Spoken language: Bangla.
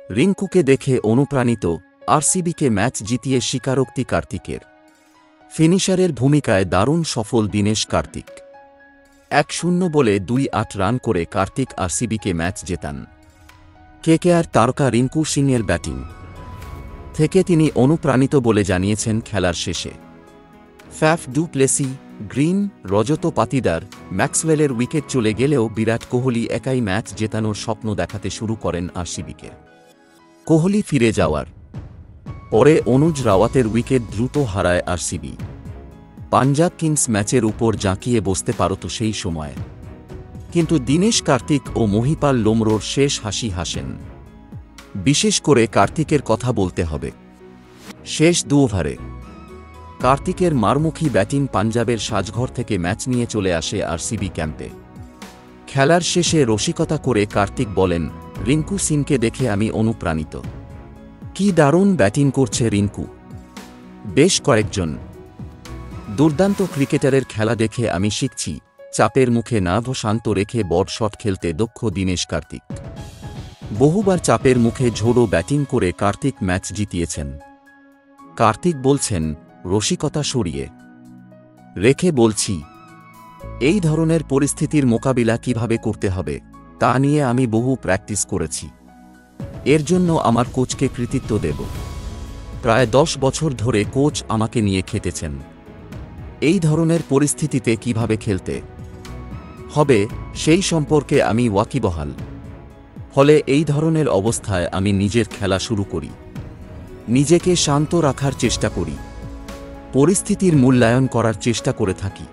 রিঙ্কুকে দেখে অনুপ্রাণিত, আরসিবিকে ম্যাচ জিতিয়ে স্বীকারোক্তি কার্তিকের। ফিনিশারের ভূমিকায় দারুণ সফল দীনেশ কার্তিক। 1-0 বলে 2-8 রান করে কার্তিক আরসিবিকে ম্যাচ জেতান। কেকেআর তারকা রিঙ্কু সিংয়ের ব্যাটিং থেকে তিনি অনুপ্রাণিত বলে জানিয়েছেন খেলার শেষে। Faf du Plessis, green, Rajat Patidar, ম্যাক্সওয়েলের উইকেট চলে গেলেও বিরাট কোহলি একাই ম্যাচ জেতানোর স্বপ্ন দেখাতে শুরু করেন আরসিবিকে। কোহলি ফিরে যাওয়ার পরে অনুজ রাওয়াতের উইকেট দ্রুত হারায় আরসিবি। পাঞ্জাব কিংস ম্যাচের উপর জাঁকিয়ে বসতে পারত সেই সময়ে, কিন্তু দীনেশ কার্তিক ও মহিপাল লোমরোর শেষ হাসি হাসেন। বিশেষ করে কার্তিকের কথা বলতে হবে। শেষ 2 ওভারে কার্তিকের মারমুখী ব্যাটিং পাঞ্জাবের সাজঘর থেকে ম্যাচ নিয়ে চলে আসে আরসিবি ক্যাম্পে। খেলার শেষে রসিকতা করে কার্তিক বলেন, রিঙ্কু সিংকে দেখে আমি অনুপ্রাণিত। কি দারুণ ব্যাটিং করছে রিঙ্কু। বেশ কয়েকজন দুর্দান্ত ক্রিকেটারের খেলা দেখে আমি শিখছি। চাপের মুখে নার্ভ শান্ত রেখে বড় শট খেলতে দক্ষ দীনেশ কার্তিক। বহুবার চাপের মুখে ঝোড়ো ব্যাটিং করে কার্তিক ম্যাচ জিতিয়েছেন। কার্তিক বলছেন, রসিকতা সরিয়ে রেখে বলছি, এই ধরনের পরিস্থিতির মোকাবিলা কিভাবে করতে হবে তা নিয়ে আমি বহু প্র্যাকটিস করেছি। এর জন্য আমার কোচকে কৃতিত্ব দেব। প্রায় 10 বছর ধরে কোচ আমাকে নিয়ে খেটেছেন এই ধরনের পরিস্থিতিতে কিভাবে খেলতে হবে সেই সম্পর্কে আমি ওয়াকিবহাল। ফলে এই ধরনের অবস্থায় আমি নিজের খেলা শুরু করি, নিজেকে শান্ত রাখার চেষ্টা করি, পরিস্থিতির মূল্যায়ন করার চেষ্টা করে থাকি।